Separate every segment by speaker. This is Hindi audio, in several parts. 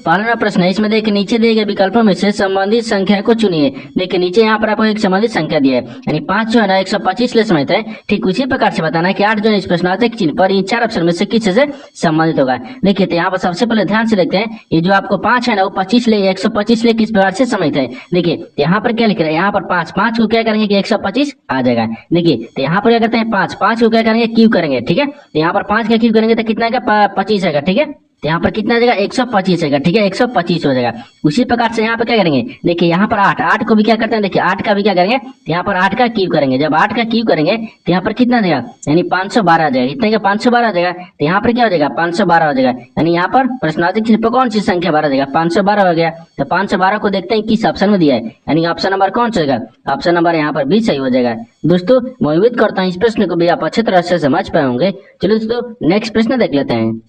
Speaker 1: पहला प्रश्न है, इसमें देखिए नीचे दिए गए विकल्पों में से संबंधित संख्या को चुनिए। देखिए नीचे यहाँ पर आपको एक संबंधित संख्या दिया है, यानी 5 जो है ना 125 ले समेत है। ठीक उसी प्रकार से बताना है कि 8 जो है इस प्रश्नार्थक चिन्ह पर इन 4 ऑप्शन में से किस से संबंधित होगा। देखिए तो यहाँ पर सबसे पहले ध्यान से देखते हैं, ये जो आपको 5 है ना वो 25 ले 125 ले किस प्रकार से संबंधित है। देखिए यहाँ पर क्या लिख रहा है, यहाँ पर 5 को क्या करेंगे कि 125 आ जाएगा। देखिए तो यहाँ पर क्या करते हैं 5 को क्या करेंगे क्यू करेंगे। ठीक है, तो यहाँ पर 5 का क्यू करेंगे तो कितना आएगा 25 आएगा। ठीक है, तो यहाँ पर कितना आ जाएगा 125 आएगा। ठीक है, 125 हो जाएगा। उसी प्रकार से यहाँ पर क्या करेंगे, देखिए यहाँ पर 8 को भी क्या करते हैं, देखिए 8 का भी क्या करेंगे, तो यहाँ पर 8 का क्यूब करेंगे। जब 8 का क्यूब करेंगे तो यहाँ पर कितना देगा, यानी 512 आ जाएगा। इतने का 512 आ जाएगा, तो यहाँ पर क्या हो जाएगा 512 हो जाएगा। यानी यहाँ पर प्रश्नार्थक चिन्ह पर कौन सी संख्या बार आ जाएगा, 512 हो गया। तो 512 को देखते हैं किस ऑप्शन में दिया है, यानी ऑप्शन नंबर कौन सा होगा, ऑप्शन नंबर यहाँ पर 20 सही हो जाएगा। दोस्तों मैं उम्मीद करता हूँ इस प्रश्न को भी आप अच्छी तरह से समझ पाए होंगे। चलो दोस्तों नेक्स्ट प्रश्न देख लेते हैं।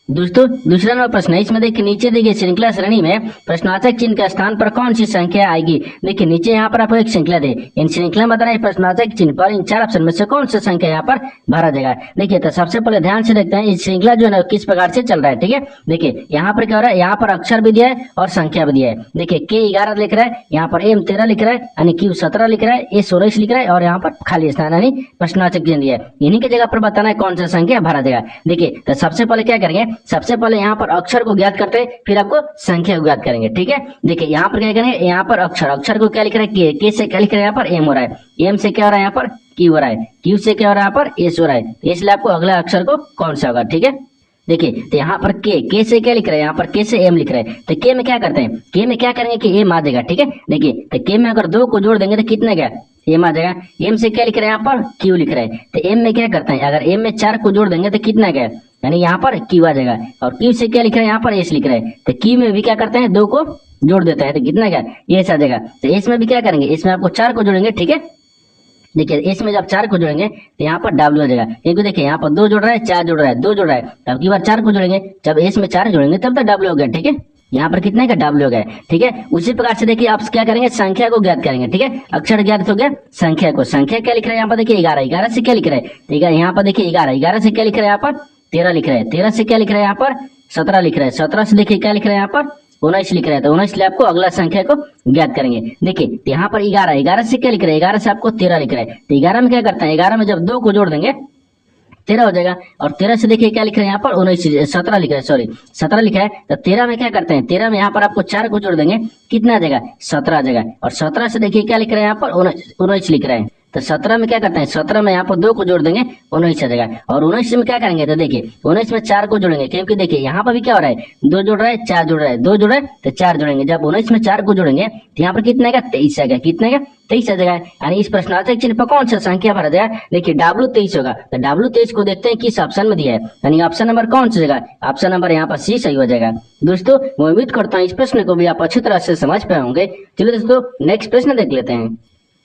Speaker 1: दोस्तों दूसरा नंबर प्रश्न है, इसमें देखिए नीचे दी गई श्रृंखला श्रेणी में प्रश्नार्थक चिन्ह के स्थान पर कौन सी संख्या आएगी। देखिए नीचे यहाँ पर आपको एक श्रृंखला दे, इन श्रृंखला में बताना प्रश्नार्थक चिन्ह पर इन 4 ऑप्शन में से कौन सी संख्या यहाँ पर भरा जाएगा। देखिए तो सबसे पहले ध्यान से देखते हैं इस श्रृंखला जो है ना किस प्रकार से चल रहा है। ठीक है, देखिए यहाँ पर क्या हो रहा है, यहाँ पर अक्षर भी दिया है और संख्या भी दिया है। देखिए K 11 लिख रहा है, यहाँ पर M 13 लिख रहा है, यानी Q 17 लिख रहा है, A 16 लिख रहा है और यहाँ पर खाली स्थान यानी प्रश्नार्थक चिन्ह दिया है। इन्हीं की जगह पर बताना है कौन सा संख्या भरा जाएगा। देखिए तो सबसे पहले क्या करेंगे, सबसे पहले यहाँ पर अक्षर को ज्ञात करते हैं, फिर आपको संख्या को ज्ञात करेंगे। ठीक है, देखिए यहाँ पर क्या करेंगे, यहाँ पर अक्षर को क्या लिख रहा है के से क्या लिख रहा है, यहाँ पर एम हो रहा है, एम से क्या हो रहा है यहाँ पर क्यू हो रहा है, क्यू से क्या हो रहा है यहाँ पर एस हो रहा है। इसलिए आपको अगला अक्षर को कौन सा होगा। ठीक है, देखिए तो यहाँ पर के से क्या लिख रहा है, यहाँ पर के से एम लिख रहा है। तो के में क्या करते हैं, के में क्या करेंगे कि एम आ जाएगा। ठीक है, देखिए तो के में अगर 2 को जोड़ देंगे तो कितना गया एम आ जाएगा। एम से क्या लिख रहा है, यहाँ पर क्यू लिख रहा है। तो एम में क्या करते हैं, अगर एम में 4 को जोड़ देंगे तो कितना गया, यानी यहाँ पर क्यू आ जाएगा। और क्यू से क्या लिख रहा है, यहाँ पर एस लिख रहा है। तो क्यू में भी क्या करते हैं 2 को जोड़ देता है तो कितना गया एस आ जाएगा। तो एस में भी क्या करेंगे, इसमें आपको 4 को जोड़ेंगे। ठीक है, देखिए इसमें जब 4 को जोड़ेंगे तो यहाँ पर डब्ल्यू आ जाएगा, क्योंकि देखिए यहाँ पर 2 जोड़ रहा है, 4 जोड़ रहा है, 2 जोड़ रहा है, तब की बार 4 को जोड़ेंगे, जब एस में 4 जोड़ेंगे तब तक डब्ल्यू हो गया। ठीक है, यहाँ पर कितने का डब्ल्यू हो गया। ठीक है, उसी प्रकार से देखिए आप क्या करेंगे, संख्या को ज्ञात करेंगे। ठीक है, अक्षर ज्ञात हो गया, संख्या को, संख्या क्या लिख रहा है यहाँ पर देखिए 11 से क्या लिख रहा है, ठीक है यहाँ पर देखिए 11 से क्या लिख रहा है, यहाँ पर 13 लिख रहा है, 13 से क्या लिख रहा है, यहाँ पर 17 लिख रहा है, 17 से देखिए क्या लिख रहा है, यहाँ पर 19 लिख रहा है। तो 19 लिए आपको अगला संख्या को ज्ञात करेंगे। देखिए यहाँ पर 11 से क्या लिख रहा है, 11 से आपको 13 लिख रहा है। तो 11 में क्या करता है, 11 में जब 2 को जोड़ देंगे 13 हो जाएगा। और 13 से देखिए क्या लिख रहे हैं, यहाँ पर 17 लिख रहा है, सॉरी 17 लिखा है। तो 13 में क्या करते हैं, 13 में यहाँ पर आपको 4 को जोड़ देंगे, कितना आ जाएगा 17 आ जाएगा। और 17 से देखिए क्या लिख रहे हैं, यहाँ पर 19 लिख रहा है। तो 17 में क्या करते हैं, 17 में यहाँ पर 2 को जोड़ देंगे 19 आ जाएगा। और 19 में क्या करेंगे, तो देखिए 19 में 4 को जोड़ेंगे, क्योंकि देखिए यहाँ पर भी क्या हो रहा है, 2 जोड़ रहा है, 4 जोड़ रहा है, 2 जोड़ रहा है तो 4 जोड़ेंगे। जब 19 में 4 को जोड़ेंगे तो यहाँ पर कितना आएगा 23 आ गया, कितना आएगा 23 आ जाएगा। यानी इस प्रश्नार्थक चिन्ह पर कौन सा संख्या भरा जाएगा, देखिए W23 होगा। तो W23 को देखते हैं किस ऑप्शन में दिया है, यानी ऑप्शन नंबर कौन सा जगह, ऑप्शन नंबर यहाँ पर सी सही हो जाएगा। दोस्तों मैं उम्मीद करता हूँ इस प्रश्न को भी आप अच्छी तरह से समझ पाए होंगे। चलिए दोस्तों नेक्स्ट प्रश्न देख लेते हैं।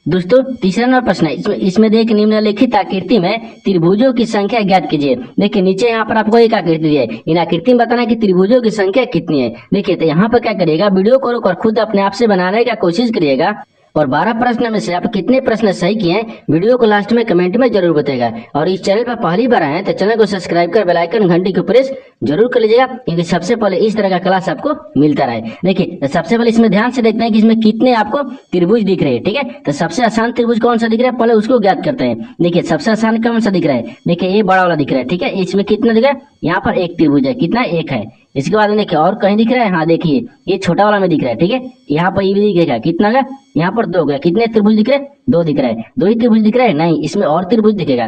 Speaker 1: दोस्तों तीसरा नंबर प्रश्न है, इसमें देख निम्नलिखित आकृति में त्रिभुजों की संख्या ज्ञात कीजिए। देखिए नीचे यहाँ पर आपको एक आकृति दी है, इन आकृति में बताना है कि त्रिभुजों की संख्या कितनी है। देखिए तो यहाँ पर क्या करिएगा, वीडियो को रोक कर खुद अपने आप से बनाने का कोशिश करिएगा और 12 प्रश्न में से आप कितने प्रश्न सही किए हैं वीडियो को लास्ट में कमेंट में जरूर बताएगा। और इस चैनल पर पहली बार आए हैं तो चैनल को सब्सक्राइब कर बेल आइकन घंटी को प्रेस जरूर कर लीजिएगा, क्योंकि सबसे पहले इस तरह का क्लास आपको मिलता रहे। देखिए तो सबसे पहले इसमें ध्यान से देखते हैं कि इसमें कितने आपको त्रिभुज दिख रहे हैं। ठीक है, तो सबसे आसान त्रिभुज कौन सा दिख रहा है, पहले उसको ज्ञात करते हैं। देखिए सबसे आसान कौन सा दिख रहा है, देखिए ये बड़ा वाला दिख रहा है। ठीक है, इसमें कितना दिख रहा है, यहाँ पर एक त्रिभुज है, कितना एक है। इसके बाद में देखिए और कहीं दिख रहा है, हाँ देखिए ये छोटा वाला में दिख रहा है। ठीक है, यहाँ पर ये भी दिखेगा, कितना गया, यहाँ पर 2 गया। कितने त्रिभुज दिख रहे हैं, 2 दिख रहा है। 2 ही त्रिभुज दिख रहा है, नहीं इसमें और त्रिभुज दिखेगा।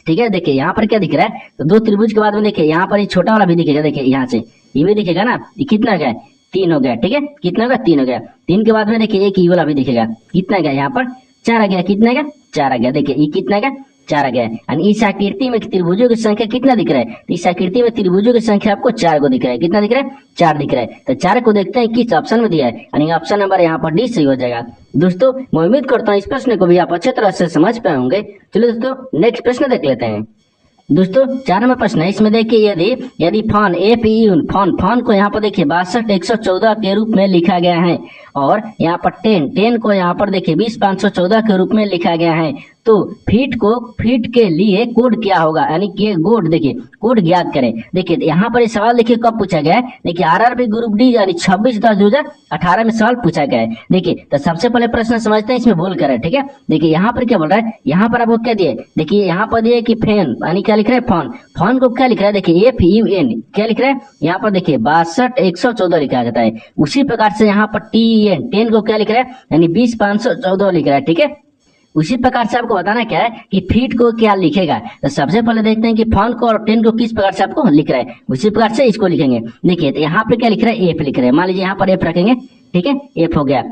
Speaker 1: ठीक है, देखिए यहाँ पर क्या दिख रहा है, तो 2 त्रिभुज के बाद में देखिए यहाँ पर ये छोटा वाला भी दिखेगा। देखिए यहाँ से ये भी दिखेगा ना, ये कितना गया 3 हो गया। ठीक है, कितना होगा 3 हो गया। 3 के बाद में देखिए एक ये वाला भी दिखेगा, कितना गया, यहाँ पर 4 आ गया, कितना गया 4 आ गया। देखिए ये कितना गया 4 आ गया। यानी इस आकृति में त्रिभुजों की संख्या कितना दिख रहा है, तो इस आकृति में त्रिभुजों की संख्या आपको 4 को दिख रहा है। कितना दिख रहा है, 4 दिख रहा है। तो 4 को देखते हैं किस ऑप्शन में दिया है, यानी ऑप्शन नंबर यहाँ पर डी सही हो जाएगा। दोस्तों मैं उम्मीद करता हूँ इस प्रश्न को भी आप अच्छे तरह से समझ पाए होंगे। चलिए दोस्तों नेक्स्ट प्रश्न देख लेते हैं। दोस्तों 4 नंबर प्रश्न है, इसमें देखिए यदि फॉन फॉन को यहाँ पर देखिए 62,114 के रूप में लिखा गया है और यहाँ पर 10 को यहाँ पर देखिए 20,514 के रूप में लिखा गया है, तो फीट के लिए कोड क्या होगा, यानी कि कोड देखिए कोड ज्ञात करें। देखिए यहाँ पर ये सवाल देखिए कब पूछा गया है, देखिए आरआरबी ग्रुप डी यानी 26/10/2018 में सवाल पूछा गया है। देखिए तो सबसे पहले प्रश्न समझते हैं इसमें बोल कर है, ठीक है। देखिए यहाँ पर क्या बोल रहा है, यहाँ पर आपको क्या दिए, देखिए यहाँ पर दिए कि फैन यानी क्या लिख रहा है फोन, फोन को क्या लिख रहा है, देखिए FUN क्या लिख रहा है, यहाँ पर देखिए 62,114 लिखा जाता है। उसी प्रकार से यहाँ पर TEN 10 को क्या लिख रहा है, यानी 20,514 लिख रहा है, ठीक है। उसी प्रकार से आपको बताना क्या है कि फीट को क्या लिखेगा। तो सबसे पहले देखते हैं कि फोन को और 10 को किस प्रकार से आपको लिख रहा है, उसी प्रकार से इसको लिखेंगे। देखिए तो यहाँ पे क्या लिख रहा है, F लिख रहा है, मान लीजिए यहाँ पर F रखेंगे, ठीक है। F हो गया,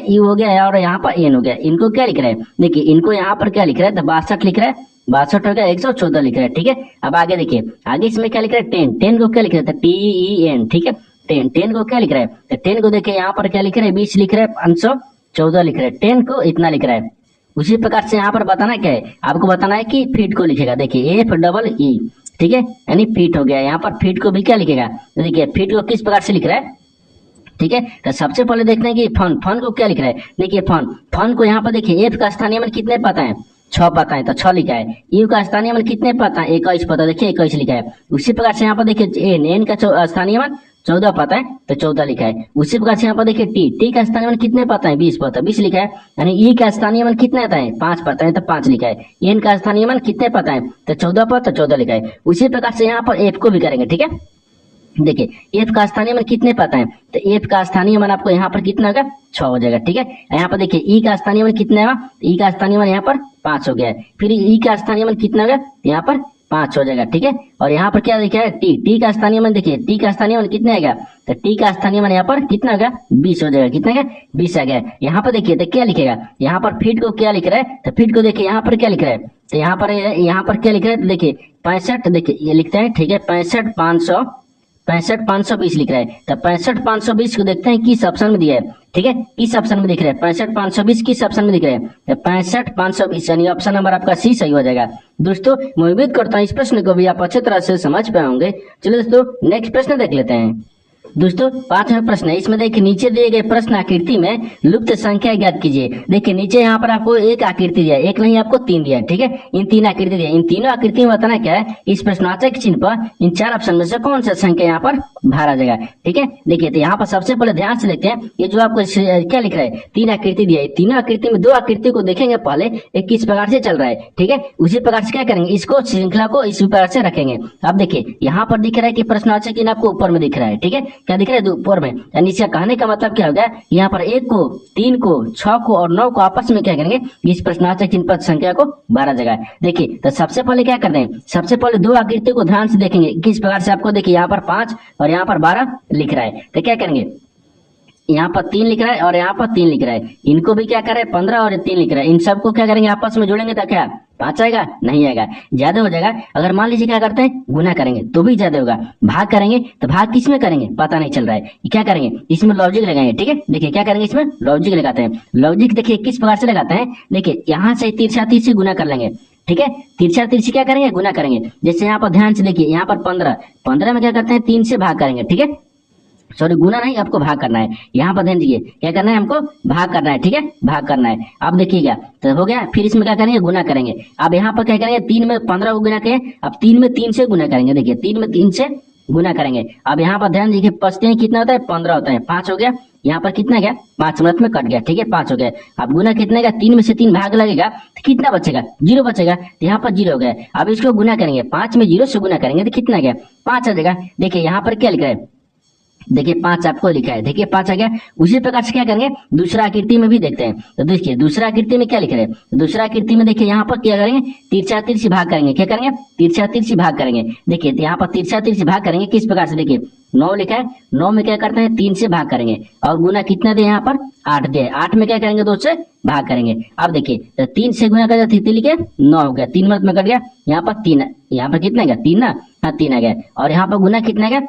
Speaker 1: U हो गया और यहाँ पर N हो गया। इनको क्या लिख रहा है, देखिए इनको यहाँ पर क्या लिख रहा है, तो 62 लिख रहा है, 62 हो गया, 114 लिख रहा है, ठीक है। अब आगे देखिए, आगे इसमें क्या लिख रहा है, 10 को क्या लिख रहा है, TEN, ठीक है। 10 को क्या लिख रहा है, तो 10 को देखिए यहाँ पर क्या लिख रहा है, 20 लिख रहा है, 514 लिख रहा है, 10 को इतना लिख रहा है। उसी प्रकार से यहाँ पर बताना क्या है, आपको बताना है कि फीट को लिखेगा। देखिए FEE, ठीक है, यानी फीट हो गया। यहाँ पर फीट को भी क्या लिखेगा, तो देखिए फीट को किस प्रकार से लिख रहा है, ठीक है। तो सबसे पहले देखते हैं कि फोन को क्या लिख रहा है। देखिए फोन को यहाँ पर देखिए F का स्थानीय मान कितने पता है, 6 पता है, तो 6 लिखा है। U का स्थानीय मान कितने पता है, 21 पता है, देखिए 21 लिखा है। उसी प्रकार से यहाँ पर देखिए N का स्थानीय मान 14 पता है, तो 14 लिखा है। उसी प्रकार से यहाँ पर देखिए टी का स्थानीय मान कितने पता है, 20 पता है, 20 लिखा है। यानी ई का स्थानीय मान कितने आता है, 5 पता है, तो 5 लिखा है। एन का स्थानीय मान कितने पता है, तो 14 पता, तो 14 लिखा है। उसी प्रकार से यहाँ पर एफ को भी करेंगे, ठीक है। देखिए एफ का स्थानीय मान कितने पता है, तो एफ का स्थानीय मान आपको यहाँ पर कितना होगा, 6 हो जाएगा, ठीक है। यहाँ पर देखिए ई का स्थानीय मान कितना है, ई का स्थानीय मान यहाँ पर 5 हो गया है। फिर ई का स्थानीय मान कितना होगा, यहाँ पर 5 हो जाएगा, ठीक है। और यहाँ पर क्या लिखा है, टी का स्थानीय मान, देखिए टी का स्थानीय मान कितना आएगा, तो टी का स्थानीय मान यहाँ पर कितना होगा, 20 हो जाएगा, कितना है 20 आ गया। यहाँ पर देखिए तो क्या लिखेगा, यहाँ पर फीट को क्या लिख रहा है, तो फीट को देखिए यहाँ पर क्या लिख रहा है, तो यहाँ पर क्या लिख रहा है, तो देखिए 65, देखिए ये लिखते हैं, ठीक है, 65,520 लिख रहा है। तो 65,520 को देखते हैं किस ऑप्शन में दिया है, ठीक है, किस ऑप्शन में दिख रहा है, 65,520 किस ऑप्शन में दिख रहा है, तो 65,520 यानी ऑप्शन नंबर आपका सी सही हो जाएगा। दोस्तों मैं उम्मीद करता हूँ इस प्रश्न को भी आप अच्छी तरह से समझ पाए होंगे। चलिए दोस्तों नेक्स्ट प्रश्न देख लेते हैं। दोस्तों 5वां प्रश्न है, इसमें देखिए नीचे दिए गए प्रश्न आकृति में लुप्त संख्या ज्ञात कीजिए। देखिए नीचे यहाँ पर आपको एक आकृति दिया है, एक नहीं आपको 3 दिया है, ठीक है। इन 3 आकृति दिया, इन तीनों आकृति में बताना क्या है, इस प्रश्नवाचक चिन्ह पर इन 4 ऑप्शन में से कौन सा संख्या यहाँ पर भरा जाएगा, ठीक है। देखिए तो यहाँ पर सबसे पहले ध्यान से देखते हैं, ये जो आपको क्या लिख रहा है, 3 आकृति दिया है, तीनों आकृति में 2 आकृति को देखेंगे पहले एक किस प्रकार से चल रहा है, ठीक है। उसी प्रकार से क्या करेंगे, इसको श्रृंखला को इस प्रकार से रखेंगे। अब देखिए यहाँ पर दिख रहा है कि प्रश्नवाचक चिन्ह आपको ऊपर में दिख रहा है, ठीक है, क्या दिख रहा है ऊपर में, यानी इसका कहने का मतलब क्या होगा, यहाँ पर 1 को 3 को 6 को और 9 को आपस में क्या करेंगे, इस प्रश्नवाचक चिन्ह पर संख्या को भरा जाएगा। देखिए तो सबसे पहले क्या करते हैं, सबसे पहले 2 आकृति को ध्यान से देखेंगे किस प्रकार से आपको देखिए यहाँ पर 5 और यहाँ पर 12 लिख रहा है, तो क्या करेंगे, यहाँ पर 3 लिख रहा है और यहाँ पर 3 लिख रहा है, इनको भी क्या कर रहा है 15 और 3 लिख रहा है, इन सबको क्या करेंगे आपस में जोड़ेंगे तो क्या 5 आएगा, नहीं आएगा, ज्यादा हो जाएगा। अगर मान लीजिए क्या करते हैं गुना करेंगे तो भी ज्यादा होगा, भाग करेंगे तो भाग किस में करेंगे पता नहीं चल रहा है, क्या करेंगे इसमें लॉजिक लगाएंगे, ठीक है। देखिए क्या करेंगे, इसमें लॉजिक लगाते हैं। लॉजिक देखिए किस प्रकार से लगाते हैं, देखिए यहाँ से तिरछा तिरछी गुना कर लेंगे, ठीक है, तिरछा तिरछी क्या करेंगे गुना करेंगे। जैसे यहाँ पर ध्यान से देखिए, यहाँ पर 15 में क्या करते हैं 3 से भाग करेंगे, ठीक है, सॉरी गुना नहीं आपको भाग करना है। यहाँ पर ध्यान दीजिए क्या करना है, हमको भाग करना है, ठीक है, भाग करना है। अब देखिएगा तो हो गया, फिर इसमें क्या करेंगे गुना करेंगे। अब यहाँ पर क्या करेंगे 3 में 15 को गुना करें, अब 3 में 3 से गुना करेंगे, देखिए 3 में 3 से गुना करेंगे। अब यहाँ पर ध्यान दीजिए बचते हैं कितना होता है 15 होता है, 5 हो गया, यहाँ पर कितना गया 5 मिनट में कट गया, ठीक है 5 हो गया। अब गुना कितने का, 3 में से 3 भाग लगेगा तो कितना बचेगा 0 बचेगा, तो यहाँ पर 0 हो गया। अब इसको गुना करेंगे, 5 में 0 से गुना करेंगे तो कितना गया 5 आ जाएगा। देखिए यहाँ पर क्या लिखा है, देखिए 5 आपको लिखा है, देखिए 5 आ गया। उसी प्रकार से क्या करेंगे दूसरा आकृति में भी देखते हैं। तो देखिए दूसरा आकृति में क्या लिख रहे हैं, दूसरा आकृति में देखिए यहाँ पर क्या करेंगे तिरछा तिरछी भाग करेंगे, क्या करेंगे तिरछा तिरछी भाग करेंगे। देखिए यहाँ पर तिरछा तिरछी भाग करेंगे किस प्रकार से, देखिए 9 लिखा है, 9 में क्या करते हैं 3 से भाग करेंगे और गुना कितना दे यहाँ पर 8 दे, 8 में क्या करेंगे 2 से भाग करेंगे। अब देखिए तो 3 से गुना कर 3 लिखे 9 हो गया, 3 मिनट में कट गया, यहाँ पर 3, यहाँ पर कितना गया 3 ना, हाँ 3 आ गया। और यहाँ पर गुना कितना गया,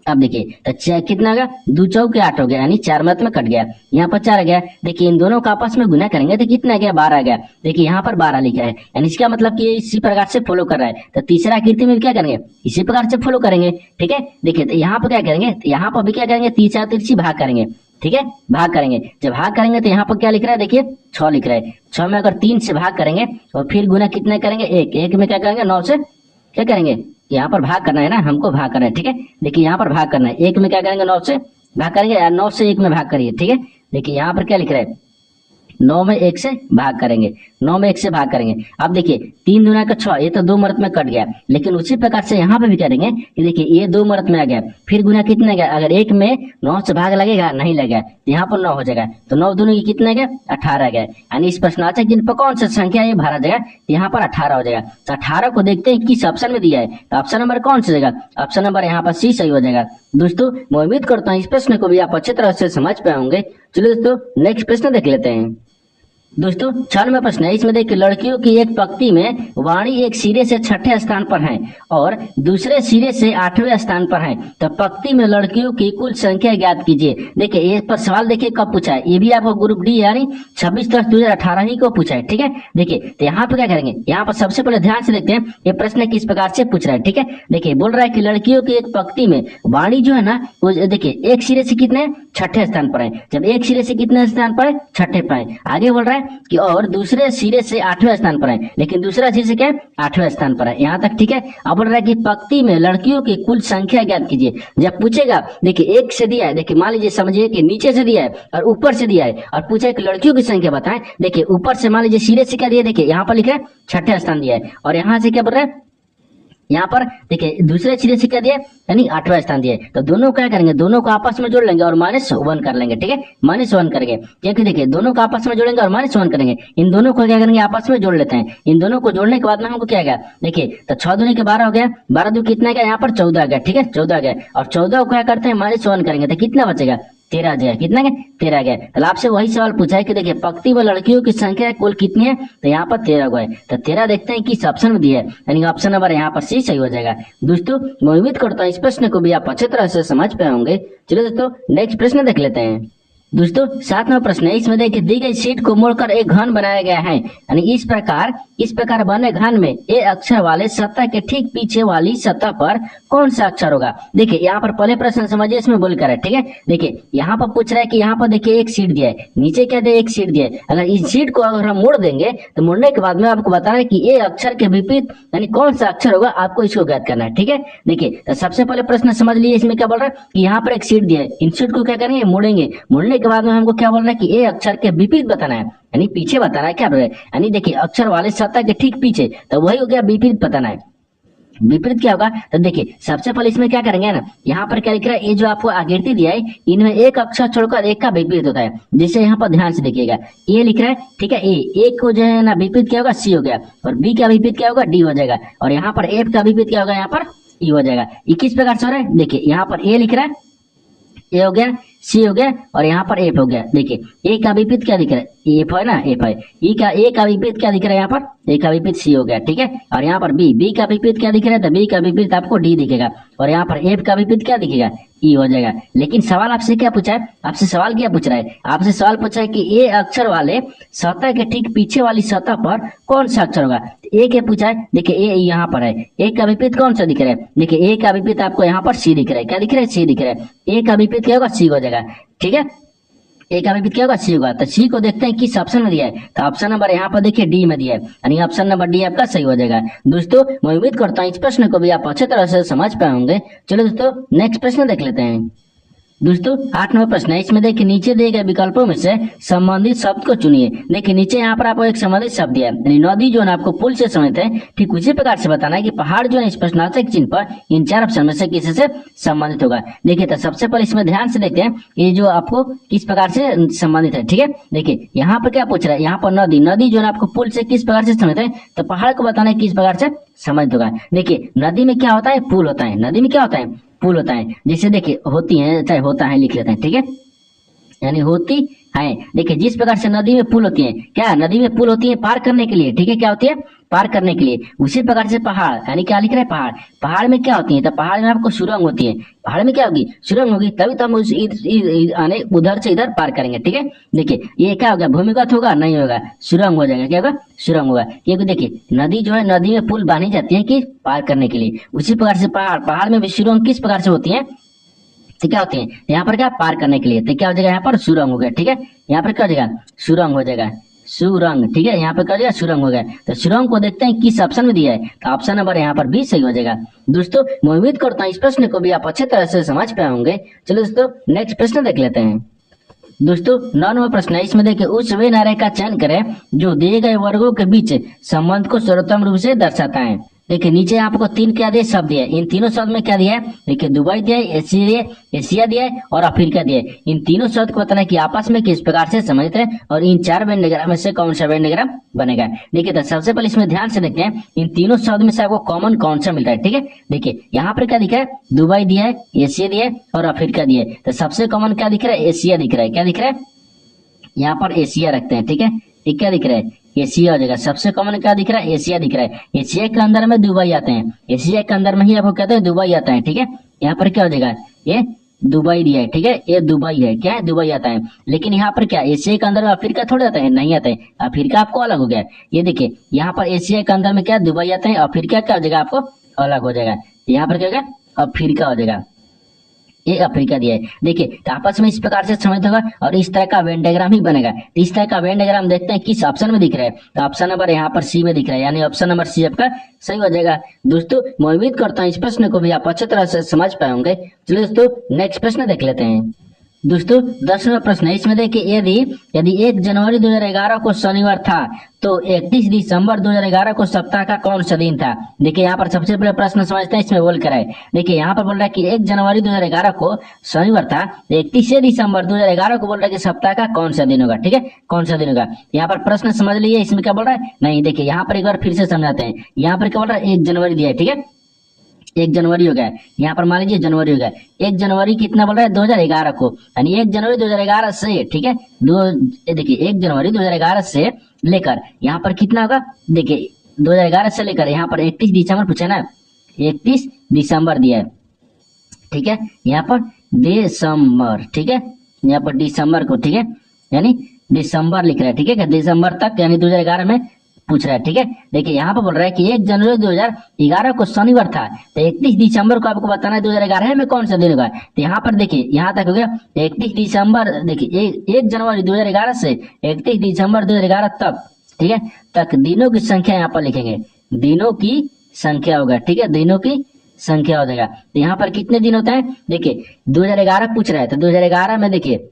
Speaker 1: अब देखिए तो कितना होगा 2 चौके 8 हो गया, यानी 4 मिनट में कट गया, यहाँ पर 4 आ गया। देखिए इन दोनों का आपस में गुना करेंगे तो कितना गया 12 आ गया। देखिए यहाँ पर 12 लिखा है, यानी इसका मतलब कि इसी प्रकार से फॉलो कर रहा है। तो तीसरा आकृति में भी क्या करेंगे इसी प्रकार से फॉलो करेंगे, ठीक है। देखिए तो यहाँ पर क्या करेंगे, यहाँ पर भी क्या करेंगे तिरछा तिरछी भाग करेंगे, ठीक है, भाग करेंगे। जब भाग करेंगे तो यहाँ पर क्या लिख रहा है, देखिए 6 लिख रहा है। 6 में अगर 3 से भाग करेंगे और फिर गुना कितने करेंगे, 1 में क्या करेंगे, 9 से क्या करेंगे, यहाँ पर भाग करना है ना, हमको भाग करना है। ठीक है, देखिए यहाँ पर भाग करना है, 1 में क्या करेंगे, 9 से भाग करेंगे यार, 9 से 1 में भाग करिए। ठीक है, देखिए यहाँ पर क्या लिख रहा है, 9 में 1 से भाग करेंगे, 9 में 1 से भाग करेंगे। अब देखिए 3 दूना का 6, ये तो 2 मरत में कट गया, लेकिन उसी प्रकार से यहाँ पे भी करेंगे कि देखिए ये 2 मरत में आ गया, फिर गुना कितने गया, अगर 1 में 9 से भाग लगेगा, नहीं लगेगा, यहाँ पर 9 हो जाएगा, तो 9 दूनी की कितने गया, 18 गया। यानी इस प्रश्नार्थक जिन पर कौन सा संख्या ये भरा जाएगा, यहाँ पर 18 हो जाएगा। तो 18 को देखते हैं किस ऑप्शन में दिया है, तो ऑप्शन नंबर कौन सा जाएगा, ऑप्शन नंबर यहाँ पर सी सही हो जाएगा। दोस्तों मैं उम्मीद करता हूँ इस प्रश्न को भी आप अच्छी तरह से समझ पाए होंगे। चलिए दोस्तों नेक्स्ट प्रश्न देख लेते हैं। दोस्तों 6वां प्रश्न है, इसमें देखिए लड़कियों की एक पंक्ति में वाणी एक सिरे से 6ठे स्थान पर है और दूसरे सिरे से 8वें स्थान पर है, तो पंक्ति में लड़कियों की कुल संख्या ज्ञात कीजिए। देखिए ये पर सवाल देखिए कब पूछा है, ये भी आपको ग्रुप डी यानी 26/10/2018 ही को पूछा है। ठीक है, देखिए तो यहाँ पे क्या करेंगे, यहाँ पर सबसे पहले ध्यान से देखते हैं ये प्रश्न किस प्रकार से पूछ रहा है। ठीक है, देखिए बोल रहा है कि लड़कियों की एक पंक्ति में वाणी जो है ना, वो देखिए एक सिरे से कितने 6ठे स्थान पर है, जब एक सिरे से कितने स्थान पर है, 6ठे पर है। आगे बोल रहा है कि और दूसरे सिरे से 8वें स्थान पर है, लेकिन दूसरा सिरे से क्या है, 8वें स्थान पर है, यहाँ तक ठीक है। अब बोल रहा है कि पंक्ति में लड़कियों की कुल संख्या ज्ञात कीजिए। जब पूछेगा देखिए 1 से दिया है, देखिए मान लीजिए समझिए कि नीचे से दिया है और ऊपर से दिया है और पूछा है कि लड़कियों की संख्या बताएं। देखिए ऊपर से मान लीजिए सिरे से क्या दिया, देखिए यहाँ पर लिख रहा है 6ठे स्थान दिया है, और यहाँ से क्या बोल रहा है, यहाँ पर देखिए दूसरे सिरे से क्या दिया, यानी 8वां स्थान दिया है। तो दोनों क्या करेंगे, दोनों को आपस में जोड़ लेंगे और -1 कर लेंगे। ठीक है, -1 करेंगे, क्योंकि देखिए दोनों को आपस में जोड़ेंगे और -1 करेंगे। इन दोनों को क्या करेंगे, आपस में जोड़ लेते हैं। इन दोनों को जोड़ने के बाद में हमको क्या गया, देखिए तो 6 दूनी के 12 हो गया, 12 दू कितना गया, यहाँ पर 14 आ गया। ठीक है, 14 गया, और 14 को क्या करते हैं, -1 करेंगे तो कितना बचेगा, 13 आ जाएगा। कितना गया, 13 गया। तो आपसे वही सवाल पूछा है कि देखिए पंक्ति में लड़कियों की संख्या कुल कितनी है, तो यहाँ पर 13 को है, तो 13 देखते हैं किस ऑप्शन में दिया है, यानी ऑप्शन नंबर यहाँ पर सी सही हो जाएगा। दोस्तों मैं उम्मीद करता हूँ इस प्रश्न को भी आप अच्छी तरह से समझ पाए होंगे। चलो दोस्तों नेक्स्ट प्रश्न देख लेते हैं। दोस्तों 7वां प्रश्न है, इसमें देखिए दी गई शीट को मोड़कर एक घन बनाया गया है, यानी इस प्रकार बने घन में ए अक्षर वाले सतह के ठीक पीछे वाली सतह पर कौन सा अक्षर होगा। देखिए यहाँ पर पहले प्रश्न समझिए, इसमें बोलकर है। ठीक है, देखिए यहाँ पर पूछ रहा है कि यहाँ पर देखिए एक शीट दिया है, नीचे क्या दिया, एक शीट दिया है। अगर इस शीट को अगर हम मोड़ देंगे तो मोड़ने के बाद में आपको बताना है कि ए अक्षर के विपरीत यानी कौन सा अक्षर होगा, आपको इसको ज्ञात करना है। ठीक है, देखिए तो सबसे पहले प्रश्न समझ लीजिए, इसमें क्या बोल रहा है कि यहाँ पर एक शीट दिया है, इन शीट को क्या करेंगे, मोड़ेंगे। मोड़ने के बाद में हमको क्या बोल रहा है कि ए अक्षर के विपरीत बताना है, यानी पीछे बताना है। क्या बोल रहा है, यानी देखिए अक्षर वाले सतह के ठीक पीछे, तो वही हो गया विपरीत बताना है। विपरीत क्या होगा, तो देखिए सबसे पहले इसमें क्या करेंगे ना, यहाँ पर क्या लिख रहा है, ये जो आपको आकृति दिया है इनमें एक अक्षर छोड़कर एक का विपरीत होता है। जैसे यहाँ पर ध्यान से देखिएगा, ए लिख रहा है, ठीक है, ए को जो है ना विपरीत क्या होगा, सी हो गया, और बी का विपरीत क्या होगा, डी हो जाएगा, और यहाँ पर एफ का विपरीत क्या होगा, यहाँ पर ई हो जाएगा। ये किस प्रकार से हो रहा है, देखिए यहाँ पर ए लिख रहा है, ए हो गया, सी हो गया, और यहाँ पर एफ हो गया। देखिए ए का विपरीत क्या दिख रहा है, एफ है ना, एफ है। ए का विपरीत क्या दिख रहा है, यहाँ पर ए का विपरीत सी हो गया। ठीक है, और यहाँ पर बी का विपरीत क्या दिख रहा है, तो बी का विपरीत आपको डी दिखेगा, और यहाँ पर एफ का विपरीत क्या दिखेगा, ई हो जाएगा। लेकिन सवाल आपसे क्या पूछा है, आपसे सवाल क्या पूछ रहा है, आपसे सवाल पूछा है कि ए अक्षर वाले सतह के ठीक पीछे वाली सतह पर कौन सा अक्षर होगा। ए के पूछा है, देखिए ए यहाँ पर है, ए का विपरीत कौन सा दिख रहा है, देखिए ए का विपरीत आपको यहाँ पर सी दिख रहा है। क्या दिख रहा है, सी दिख रहा है। ए का विपरीत क्या होगा, सी हो जाएगा। ठीक है, ए का विपरीत क्या होगा, सी होगा। तो सी को देखते हैं किस ऑप्शन में दिया है, तो ऑप्शन नंबर यहाँ पर देखिए डी में दिया है, यानी ऑप्शन नंबर डी आपका सही हो जाएगा। दोस्तों मैं उम्मीद करता हूँ इस प्रश्न को भी आप अच्छी तरह से समझ पाए होंगे। चलो दोस्तों नेक्स्ट प्रश्न देख लेते हैं। दोस्तों 8वां प्रश्न है, इसमें देखिए नीचे दिए गए विकल्पों में से संबंधित शब्द को चुनिए। देखिए नीचे यहाँ पर आपको एक संबंधित शब्द दिया है, यानी नदी जो है आपको पुल से संबंधित है, ठीक उसी प्रकार से बताना है कि पहाड़ जो है इस प्रश्नार्थक चिन्ह पर इन 4 ऑप्शन में से किसी से संबंधित होगा। देखिए तो सबसे पहले इसमें ध्यान से देखते हैं ये जो आपको किस प्रकार से संबंधित है। ठीक है, देखिए यहाँ पर क्या पूछ रहा है, यहाँ पर नदी जो है आपको पुल से किस प्रकार से संबंधित है, तो पहाड़ को बताना है किस प्रकार से संबंधित होगा। देखिए नदी में क्या होता है, पुल होता है, नदी में क्या होता है, पुल होता है। जैसे देखिए होती है, चाहे होता है लिख लेते हैं। ठीक है, यानी होती है। देखिए जिस प्रकार से नदी में पुल होती है, क्या नदी में पुल होती है पार करने के लिए। ठीक है, क्या होती है, पार करने के लिए। उसी प्रकार से पहाड़, यानी क्या लिख रहे हैं, पहाड़, पहाड़ में क्या होती है, तो पहाड़ में आपको सुरंग होती है। पहाड़ में क्या होगी, सुरंग होगी, तभी तो हम उस उधर से इधर पार करेंगे। ठीक है, देखिए ये क्या होगा, भूमिगत होगा, नहीं होगा, सुरंग हो जाएगा। क्या होगा, सुरंग होगा। क्योंकि देखिए नदी जो है, नदी में पुल बांधी जाती है कि पार करने के लिए। उसी प्रकार से पहाड़, पहाड़ में भी सुरंग किस प्रकार से होती है, तो क्या होती है यहाँ पर क्या पार करने के लिए, तो क्या हो जाएगा यहाँ पर सुरंग हो गया। ठीक है, यहाँ पर क्या हो जाएगा सुरंग हो जाएगा, सुरंग। ठीक है, यहाँ पर क्या हो जाएगा सुरंग हो गया। तो सुरंग को देखते हैं किस ऑप्शन में दिया है, तो ऑप्शन नंबर यहाँ पर 20 सही हो जाएगा। दोस्तों मैं उम्मीद करता हूँ इस प्रश्न को भी आप अच्छे तरह से समझ पाए होंगे। चलो दोस्तों नेक्स्ट प्रश्न देख लेते हैं। दोस्तों 9 नंबर प्रश्न है, इसमें देखिए उस वे नारे का चयन करें जो दिए गए वर्गों के बीच संबंध को सर्वोत्तम रूप से दर्शाता है। देखिए नीचे आपको 3 क्या दिए शब्द दिए, इन तीनों शब्द में क्या दिया है, देखिए दुबई दिया है, एशिया दिया है और अफ्रीका दिया है। इन तीनों शब्द को बताना है कि आपस में किस प्रकार से संबंधित है और इन 4 वेन डायग्राम में से कौन सा वेन डायग्राम बनेगा। देखिए तो सबसे पहले इसमें ध्यान से देखते हैं इन तीनों शब्द में से आपको कॉमन कौन सा मिल रहा है। ठीक है, देखिए यहाँ पर क्या दिखा है, दुबई दिया है, एशिया दिया है और अफ्रीका दिया है। तो सबसे कॉमन क्या दिख रहा है, एशिया दिख रहा है। क्या दिख रहा है, यहाँ पर एशिया रखते हैं। ठीक है, ये क्या दिख रहा है, एशिया हो जाएगा। सबसे कॉमन क्या दिख रहा है, एशिया दिख रहा है। एशिया के अंदर में दुबई आते हैं, एशिया के अंदर में ही आपको कहते हैं दुबई आता है। ठीक है, यहाँ पर क्या हो जाएगा, ये दुबई दिया है। ठीक है, ये दुबई है, क्या है दुबई आता है। लेकिन यहाँ पर क्या एशिया के अंदर में अफ्रीका थोड़ा आता है, नहीं आता है। अफ्रीका आपको अलग हो गया। ये देखिए यहाँ पर एशिया के अंदर में क्या दुबई आता है, अफ्रीका क्या हो जाएगा आपको अलग हो जाएगा। यहाँ पर क्या होगा, अफ्रीका हो जाएगा, ये अफ्रीका दिया है। देखिए तो आपस में इस प्रकार से समझ होगा और इस तरह का वेन डायग्राम ही बनेगा। तो इस तरह का वेन डायग्राम देखते हैं किस ऑप्शन में दिख रहा है, तो ऑप्शन नंबर यहाँ पर सी में दिख रहा है, यानी ऑप्शन नंबर सी आपका सही हो जाएगा। दोस्तों मैं उम्मीद करता हूँ इस प्रश्न को भी आप अच्छी तरह से समझ पाए होंगे। चलिए दोस्तों नेक्स्ट प्रश्न देख लेते हैं। दोस्तों 10 नंबर प्रश्न है, इसमें देखिए यदि 1 जनवरी 2011 को शनिवार था तो 31 दिसंबर 2011 को सप्ताह का कौन सा दिन था। देखिए यहाँ पर सबसे पहले प्रश्न समझते हैं, इसमें बोल कर है। देखिए यहाँ पर बोल रहा है कि 1 जनवरी 2011 को शनिवार था, 31 दिसंबर 2011 को बोल रहा है कि सप्ताह का कौन सा दिन होगा। ठीक है, कौन सा दिन होगा। यहाँ पर प्रश्न समझ लीजिए, इसमें क्या बोल रहा है, नहीं देखिए यहाँ पर एक बार फिर से समझाते हैं। यहाँ पर क्या बोल रहा है, 1 जनवरी दिया है। ठीक है, 1 जनवरी हो गया, यहाँ पर मान लीजिए जनवरी हो गया। 1 जनवरी कितना बोल रहा है, 2011 को, यानी 1 जनवरी 2011 से, ठीक है, देखिए 1 जनवरी 2011 से लेकर यहाँ पर कितना होगा, देखिए 2011 से लेकर यहाँ पर 31 दिसंबर पूछा ना, 31 दिसंबर दिया है। ठीक है, यहाँ पर दिसंबर, ठीक है, यहाँ पर दिसंबर को, ठीक है, यानी दिसंबर लिख रहा है। ठीक है, दिसंबर तक यानी 2011 में पूछ रहा है। ठीक है, देखिए यहाँ पर बोल रहा है कि 1 जनवरी 2011 को शनिवार था, तो 31 दिसंबर को आपको बताना है 2011 में कौन सा दिन होगा। तो यहाँ पर देखिए यहाँ तक हो गया 31 दिसंबर, देखिए 1 जनवरी 2011 से 31 दिसंबर 2011 तक, ठीक है, तक दिनों की संख्या यहाँ पर लिखेंगे, दिनों की संख्या होगा। ठीक है, दिनों की संख्या हो जाएगा। तो यहाँ पर कितने दिन होता है, देखिए 2011 पूछ रहा है, तो 2011 में देखिए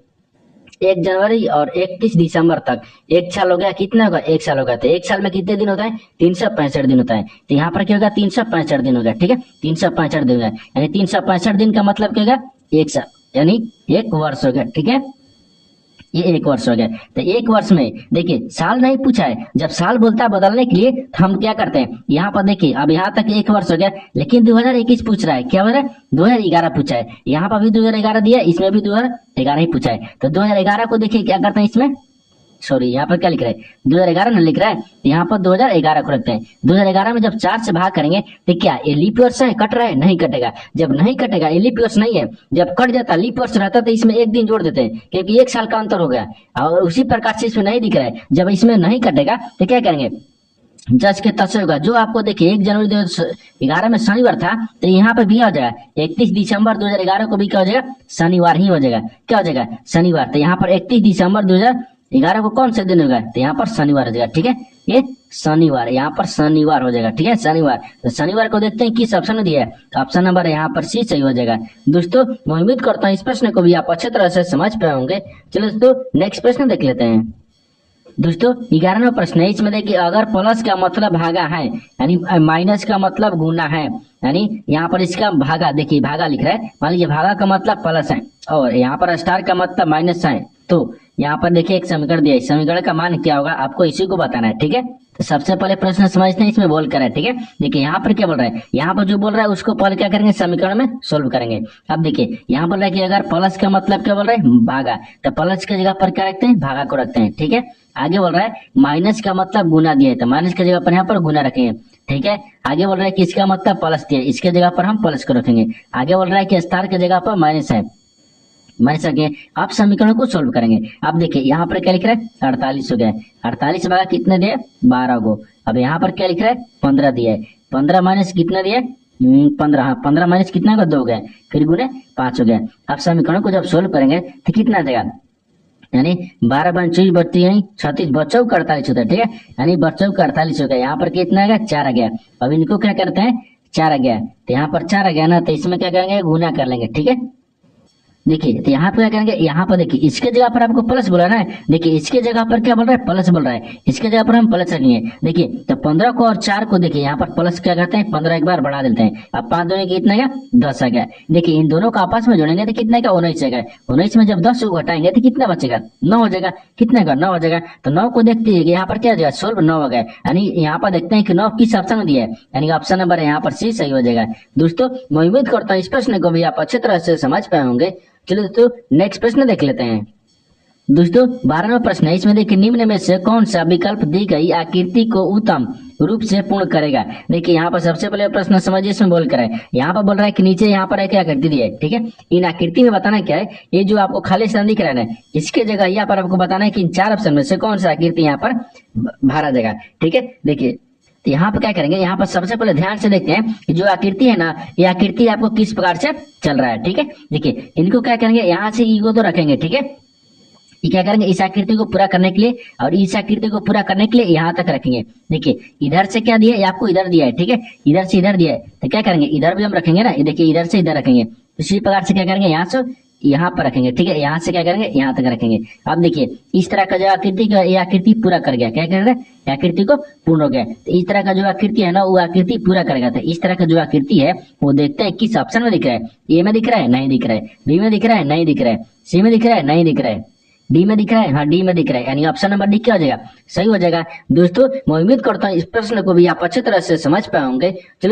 Speaker 1: 1 जनवरी और 31 दिसंबर तक 1 साल हो गया, कितना होगा 1 साल होगा। तो 1 साल में कितने दिन होता है, 365 दिन होता है। तो यहाँ पर क्या होगा, 365 दिन होगा। ठीक है, 365 दिन होगा, यानी 365 दिन का मतलब क्या होगा, 1 साल, यानी 1 वर्ष हो गया। ठीक है, ये 1 वर्ष हो गया। तो 1 वर्ष में देखिए साल नहीं पूछा है, जब साल बोलता है बदलने के लिए तो हम क्या करते हैं, यहाँ पर देखिए अब यहाँ तक 1 वर्ष हो गया, लेकिन 2021 पूछ रहा है, क्या बोल रहा है 2011 पूछा है। यहाँ पर भी 2011 दिया, इसमें भी 2011 ही पूछा है। तो 2011 को देखिए क्या करते हैं, इसमें सॉरी यहाँ पर क्या लिख रहा है, 2011 ना लिख रहा है, यहाँ पर 2011 को रखते हैं। 2011 में जब 4 से भाग करेंगे तो क्या ये लीप ईयर से कट रहा है, नहीं कटेगा। जब नहीं कटेगा, ये लीप ईयर नहीं है, जब कट जाता लीप ईयर रहता तो इसमें 1 दिन जोड़ देते हैं, क्योंकि 1 साल का अंतर हो गया। और उसी प्रकार से इसमें नहीं दिख रहा है, जब इसमें नहीं कटेगा तो क्या करेंगे, 10 के 10 होगा, जो आपको देखिए 1 जनवरी 2011 में शनिवार था, तो यहाँ पर भी आ जाएगा 31 दिसंबर 2011 को भी क्या हो जाएगा, शनिवार ही हो जाएगा। क्या हो जाएगा, शनिवार। तो यहाँ पर 31 दिसंबर 2011 को कौन सा दिन होगा, तो यहाँ पर शनिवार हो जाएगा। ठीक है, ये शनिवार, यहाँ पर शनिवार हो जाएगा। ठीक है, शनिवार। तो शनिवार को देखते हैं किस ऑप्शन में दिया है, तो ऑप्शन नंबर यहाँ पर सी सही हो जाएगा। दोस्तों मैं उम्मीद करता हूँ इस प्रश्न को भी आप अच्छे तरह से समझ पाए होंगे। चलो दोस्तों नेक्स्ट प्रश्न देख लेते हैं। दोस्तों 11वां प्रश्न है, इसमें देखिए अगर प्लस का मतलब भागा है, यानी माइनस का मतलब गुना है, यानी यहाँ पर इसका भागा, देखिए भागा लिख रहा है, मान लीजिए भागा का मतलब प्लस है और यहाँ पर स्टार का मतलब माइनस है, तो यहाँ पर देखिए एक समीकरण दिया है, समीकरण का मान क्या होगा आपको इसी को बताना है। ठीक है, तो सबसे पहले प्रश्न समझते हैं, इसमें बोल कर है। ठीक है, देखिए यहाँ पर क्या बोल रहा है, यहाँ पर जो बोल रहा है उसको पहले क्या करेंगे, समीकरण में सोल्व करेंगे। अब देखिए यहाँ बोल रहा है कि अगर प्लस का मतलब क्या बोल रहा है, भागा, तो प्लस की जगह पर क्या रखते हैं, भागा को रखते हैं। ठीक है, आगे बोल रहा है माइनस का मतलब गुना दिया है, तो माइनस की जगह पर यहाँ पर गुना रखेंगे। ठीक है, आगे बोल रहा है कि इसका मतलब प्लस दिया है, इसके जगह पर हम प्लस को रखेंगे। आगे बोल रहा है कि स्टार की जगह पर माइनस है, माइनस रखेंगे। आप समीकरण को सोल्व करेंगे। अब देखिए यहाँ पर क्या लिख रहा है, 48 हो गया, 48 भागा कितने दिए, 12 को। अब यहाँ पर क्या लिख रहा है, 15 दिया है, 15 माइनस कितना दिया है, 15, हाँ 15 माइनस कितना का 2 हो गया, फिर गुने 5 हो गया। अब समीकरण को जब सोल्व करेंगे तो कितना आ जाएगा, यानी 12 बन 24 बचती है 36 बच्चों का 48 होता है, ठीक है, यानी बच्चों का 48 हो गया। यहाँ पर कितना आ गया, 4 आ गया। अब इनको क्या करते हैं, 4 आ गया, तो यहाँ पर 4 आ गया ना, तो इसमें क्या करेंगे, गुना कर लेंगे, ठीक है। देखिए तो यहाँ पे क्या करेंगे, यहाँ पर देखिए इसके जगह पर आपको प्लस बोला ना है, देखिए इसके जगह पर क्या बोल रहा है, प्लस बोल रहा है, इसके जगह पर हम प्लस रखेंगे। देखिए तो 15 को और 4 को देखिए यहाँ पर प्लस क्या करते हैं, 15 एक बार बढ़ा देते हैं। अब 5 दूनी कितना गया, 10 आ गया। देखिए इन दोनों को आपस में जोड़ेंगे तो कितना का, 19 आएगा। 19 में जब 10 को घटाएंगे तो कितना बचेगा, 9 हो जाएगा। कितना का, 9 हो जाएगा। तो 9 को देखते हैं यहाँ पर क्या हो जाएगा, सोल्व 9 हो गया। यानी यहाँ पर देखते हैं कि 9 किस ऑप्शन में दिया है, यानी ऑप्शन नंबर यहाँ पर सी सही हो जाएगा। दोस्तों मैं उम्मीद करता हूँ इस प्रश्न को भी आप अच्छे तरह से समझ पाए होंगे। चलो दोस्तों नेक्स्ट प्रश्न देख लेते हैं। दोस्तों 12वां प्रश्न है, इसमें देखिए निम्न में से कौन सा विकल्प दी गई आकृति को उत्तम रूप से पूर्ण करेगा। देखिए यहाँ पर सबसे पहले प्रश्न समझिए, इसमें बोल कर है, यहाँ पर बोल रहा है कि नीचे यहाँ पर एक आकृति दी है, ठीक है। इन आकृति में बताना क्या है, ये जो आपको खाली स्थान दिख रहा है ना, इसके जगह यहाँ पर आपको बताना है कि इन 4 ऑप्शन में से कौन सा आकृति यहाँ पर भरा जाएगा, ठीक है। देखिए तो यहाँ पर क्या करेंगे, यहाँ पर सबसे पहले ध्यान से देखते हैं कि जो आकृति है ना, ये आकृति आपको किस प्रकार से चल रहा है, ठीक है। देखिए इनको क्या करेंगे, यहाँ से ईगो तो रखेंगे, ठीक है। ये क्या करेंगे, इस आकृति को पूरा करने के लिए और इस आकृति को पूरा करने के लिए यहाँ तक रखेंगे। देखिए इधर से क्या दिया है, आपको इधर दिया है, ठीक है, इधर से इधर दिया है, तो क्या करेंगे, इधर भी हम रखेंगे ना, ये देखिए इधर से इधर रखेंगे। इसी प्रकार से क्या करेंगे, यहाँ से यहाँ पर रखेंगे, ठीक है, यहाँ से क्या करेंगे, यहाँ तक रखेंगे। अब देखिए इस तरह का जो आकृति का, ये आकृति पूरा कर गया, क्या कर रहे हैं, आकृति को पूर्ण हो गया। तो इस तरह का जो आकृति है ना, वो आकृति पूरा करेगा। तो इस तरह का जो आकृति है वो देखते हैं किस ऑप्शन में दिख रहा है, ए में दिख रहा है, नहीं दिख रहा है, बी में दिख रहा है, नहीं दिख रहा है, सी में दिख रहा है, नहीं दिख रहा है, डी में दिख रहा है, हाँ डी में दिख रहा है, यानी ऑप्शन नंबर डी क्या हो जाएगा, सही हो जाएगा। दोस्तों मैं उम्मीद करता हूँ इस प्रश्न को भी आप अच्छी तरह से समझ पाए होंगे। चलो